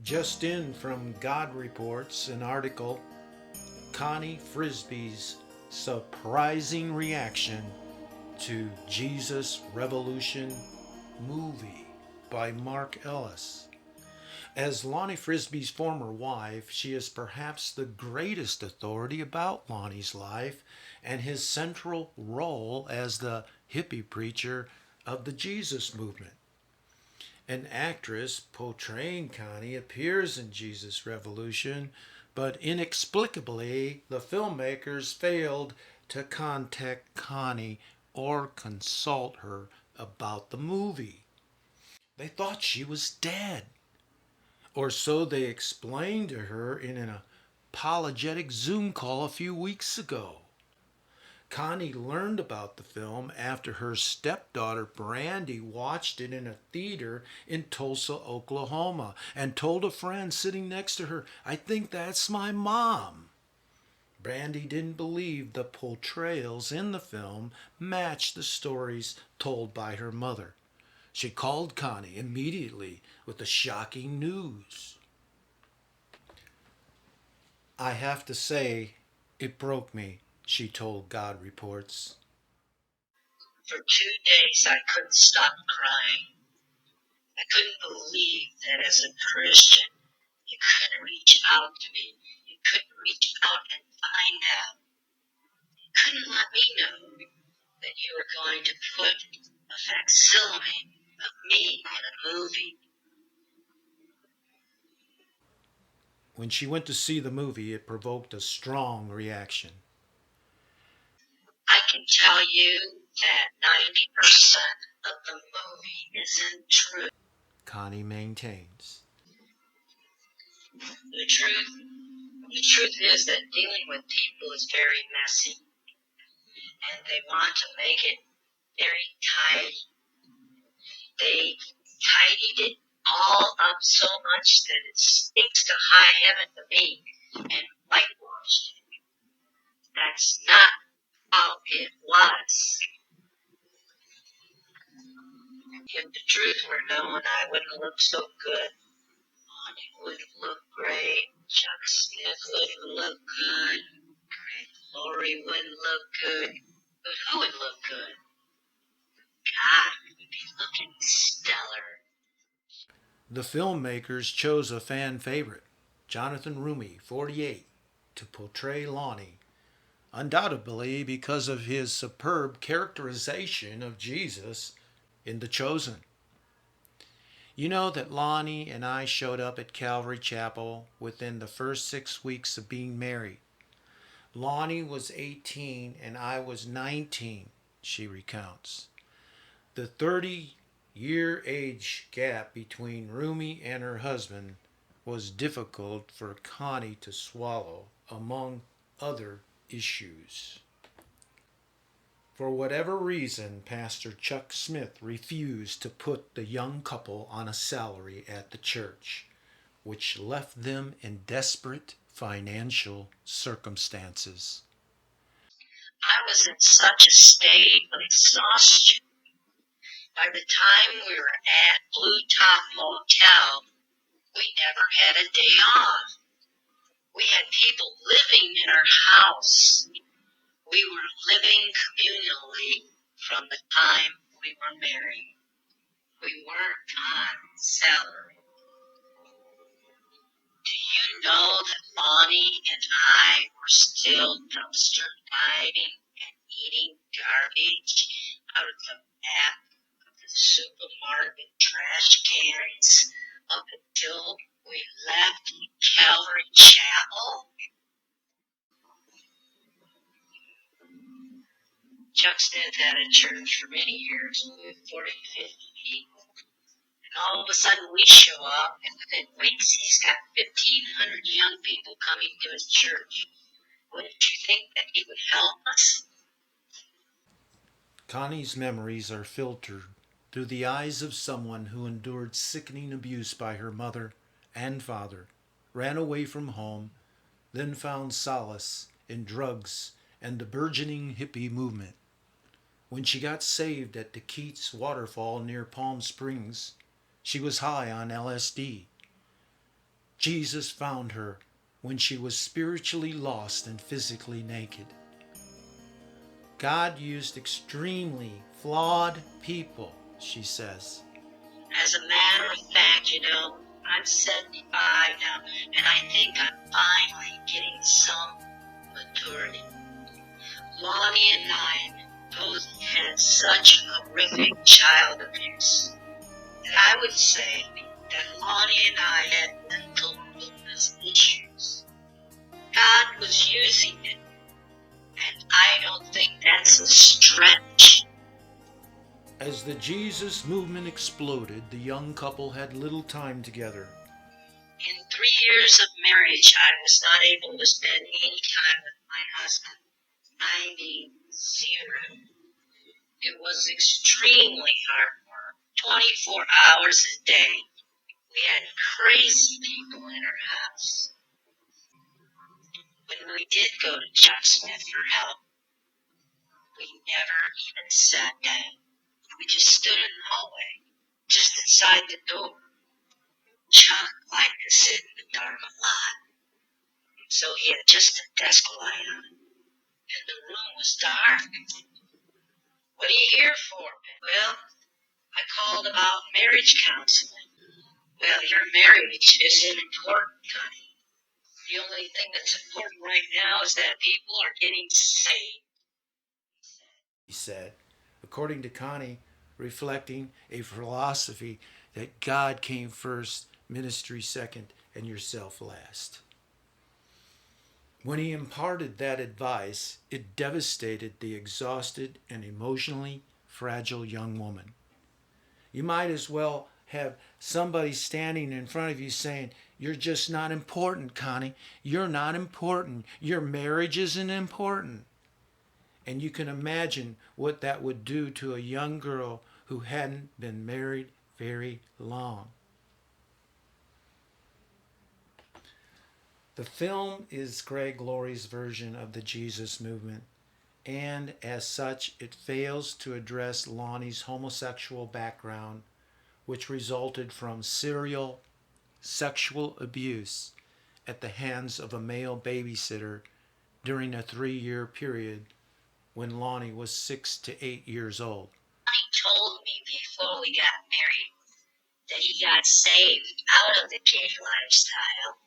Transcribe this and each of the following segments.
Just in from God Reports, an article, Connie Frisbee's surprising reaction to Jesus Revolution movie by Mark Ellis. As Lonnie Frisbee's former wife, she is perhaps the greatest authority about Lonnie's life and his central role as the hippie preacher of the Jesus movement. An actress portraying Connie appears in Jesus Revolution, but inexplicably, the filmmakers failed to contact Connie or consult her about the movie. They thought she was dead, or so they explained to her in an apologetic Zoom call a few weeks ago. Connie learned about the film after her stepdaughter Brandy watched it in a theater in Tulsa, Oklahoma, and told a friend sitting next to her, "I think that's my mom." Brandy didn't believe the portrayals in the film matched the stories told by her mother. She called Connie immediately with the shocking news. "I have to say, it broke me," she told God Reports. For 2 days, I couldn't stop crying. I couldn't believe that as a Christian, you couldn't reach out to me. You couldn't reach out and find out. You couldn't let me know that you were going to put a facsimile of me in a movie. When she went to see the movie, it provoked a strong reaction. I can tell you that 90% of the movie isn't true. Connie maintains. The truth is that dealing with people is very messy, and they want to make it very tidy. They tidied it all up so much that it stinks to high heaven to me and whitewashed it. That's not how it was. If the truth were known, I wouldn't look so good. Lonnie would look great. Chuck Smith would look good. Lori wouldn't look good. But who would look good? God would be looking stellar. The filmmakers chose a fan favorite, Jonathan Rumi, 48, to portray Lonnie, undoubtedly because of his superb characterization of Jesus in The Chosen. You know that Lonnie and I showed up at Calvary Chapel within the first 6 weeks of being married. Lonnie was 18 and I was 19, she recounts. The 30-year age gap between Rumi and her husband was difficult for Connie to swallow, among other issues. For whatever reason, Pastor Chuck Smith refused to put the young couple on a salary at the church, which left them in desperate financial circumstances. I was in such a state of exhaustion. By the time we were at Blue Top Motel, we never had a day off. We had people living in our house. We were living communally from the time we were married. We weren't on salary. Do you know that Lonnie and I were still dumpster diving and eating garbage out of the back of the supermarket trash cans up until we left Calvary Chapel? Chuck Smith had a church for many years with 40 to 50 people. And all of a sudden we show up, and within weeks he's got 1,500 young people coming to his church. Wouldn't you think that he would help us? Connie's memories are filtered through the eyes of someone who endured sickening abuse by her mother and father, ran away from home, then found solace in drugs and the burgeoning hippie movement. When she got saved at the Keats waterfall near Palm Springs, she was high on LSD. Jesus found her when she was spiritually lost and physically naked. God used extremely flawed people, she says. As a matter of fact, I'm 75 now, and I think I'm finally getting some maturity. Lonnie and I both had such horrific child abuse that I would say that Lonnie and I had mental illness issues. God was using it, and I don't think that's a stretch. As the Jesus movement exploded, the young couple had little time together. In 3 years of marriage, I was not able to spend any time with my husband. I mean, zero. It was extremely hard work, 24 hours a day. We had crazy people in our house. When we did go to Chuck Smith for help, we never even sat down. We just stood in the hallway, just inside the door. Chuck liked to sit in the dark a lot, so he had just a desk light on, and the room was dark. What are you here for? Well, I called about marriage counseling. Well, your marriage isn't important, Connie. The only thing that's important right now is that people are getting saved, He said, according to Connie, reflecting a philosophy that God came first, ministry second, and yourself last. When he imparted that advice, it devastated the exhausted and emotionally fragile young woman. You might as well have somebody standing in front of you saying, "You're just not important, Connie. You're not important. Your marriage isn't important." And you can imagine what that would do to a young girl who hadn't been married very long. The film is Greg Laurie's version of the Jesus movement, and as such, it fails to address Lonnie's homosexual background, which resulted from serial sexual abuse at the hands of a male babysitter during a 3-year period when Lonnie was 6 to 8 years old. He told me before we got married that he got saved out of the gay lifestyle.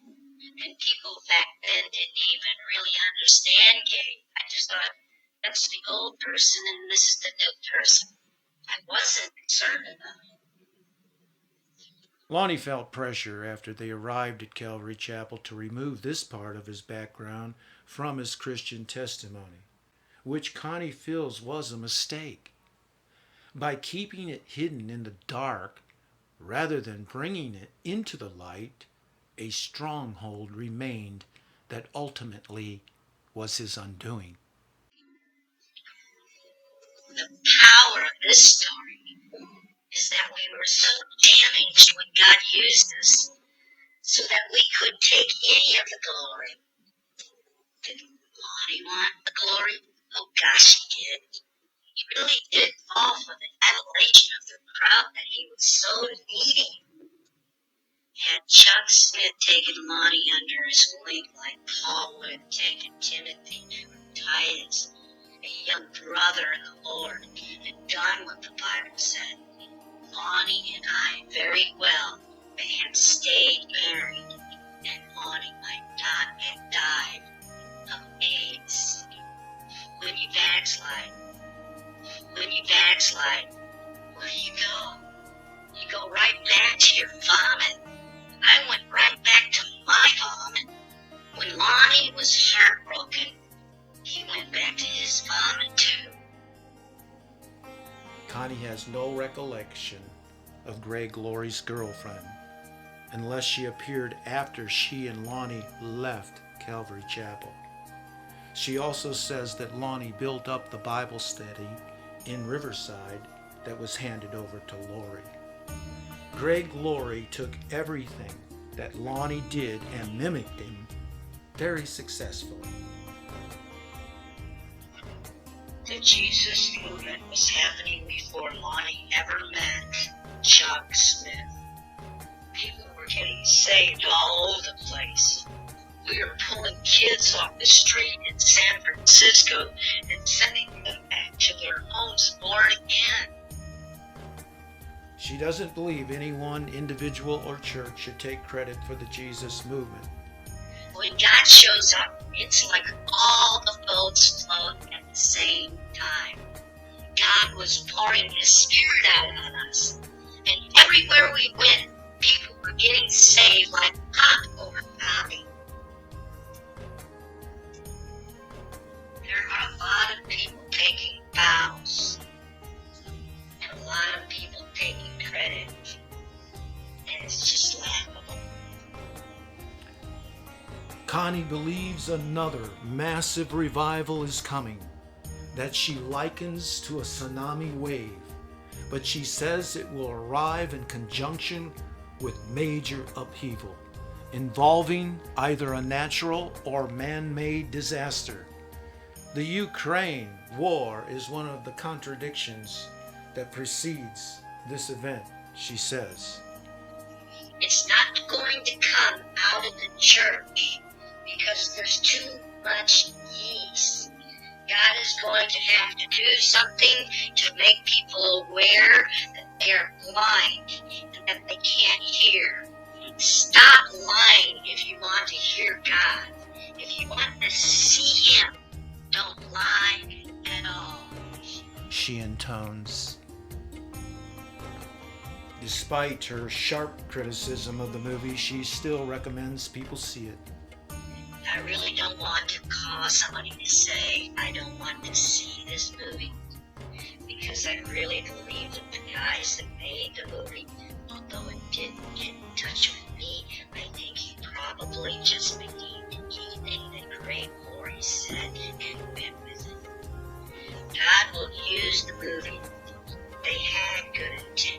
And people back then didn't even really understand gay. I just thought, that's the old person and this is the new person. I wasn't concerned enough. Lonnie felt pressure after they arrived at Calvary Chapel to remove this part of his background from his Christian testimony, which Connie feels was a mistake. By keeping it hidden in the dark, rather than bringing it into the light, a stronghold remained that ultimately was his undoing. The power of this story is that we were so damaged when God used us so that we couldn't take any of the glory. Did Lonnie want the glory? Oh gosh, he did. He really did fall for the adulation of the crowd that he was so needy. Had Chuck Smith taken Lonnie under his wing like Paul would have taken Timothy or Titus, a young brother in the Lord, and done what the Bible said, Lonnie and I very well may have stayed married, and Lonnie might not have died of AIDS. When you backslide, where do you go? You go right back to your vomit. I went right back to my vomit. When Lonnie was heartbroken, he went back to his vomit too. Connie has no recollection of Greg Laurie's girlfriend, unless she appeared after she and Lonnie left Calvary Chapel. She also says that Lonnie built up the Bible study in Riverside that was handed over to Laurie. Greg Laurie took everything that Lonnie did and mimicked him very successfully. The Jesus movement was happening before Lonnie ever met Chuck Smith. People were were getting saved all over the place. We were pulling kids off the street in San Francisco and sending them back to their homes born again. She doesn't believe any one individual or church should take credit for the Jesus movement. When God shows up, it's like all the boats float at the same time. God was pouring His Spirit out on us. And everywhere we went, people were getting saved like popcorn popping. There are a lot of people taking vows. And a lot of people taking credit. And it's just laughable. Connie believes another massive revival is coming that she likens to a tsunami wave, but she says it will arrive in conjunction with major upheaval, involving either a natural or man-made disaster. The Ukraine war is one of the contradictions that precedes this event, she says. It's not going to come out of the church because there's too much yeast. God is going to have to do something to make people aware that they are blind and that they can't hear. Stop lying if you want to hear God. If you want to see Him, don't lie at all. She intones. Despite her sharp criticism of the movie, she still recommends people see it. I really don't want to call somebody to say I don't want to see this movie, because I really believe that the guys that made the movie, although it didn't get in touch with me, I think he probably just believed anything that Greg Laurie said and went with it. God will use the movie. They had good intentions.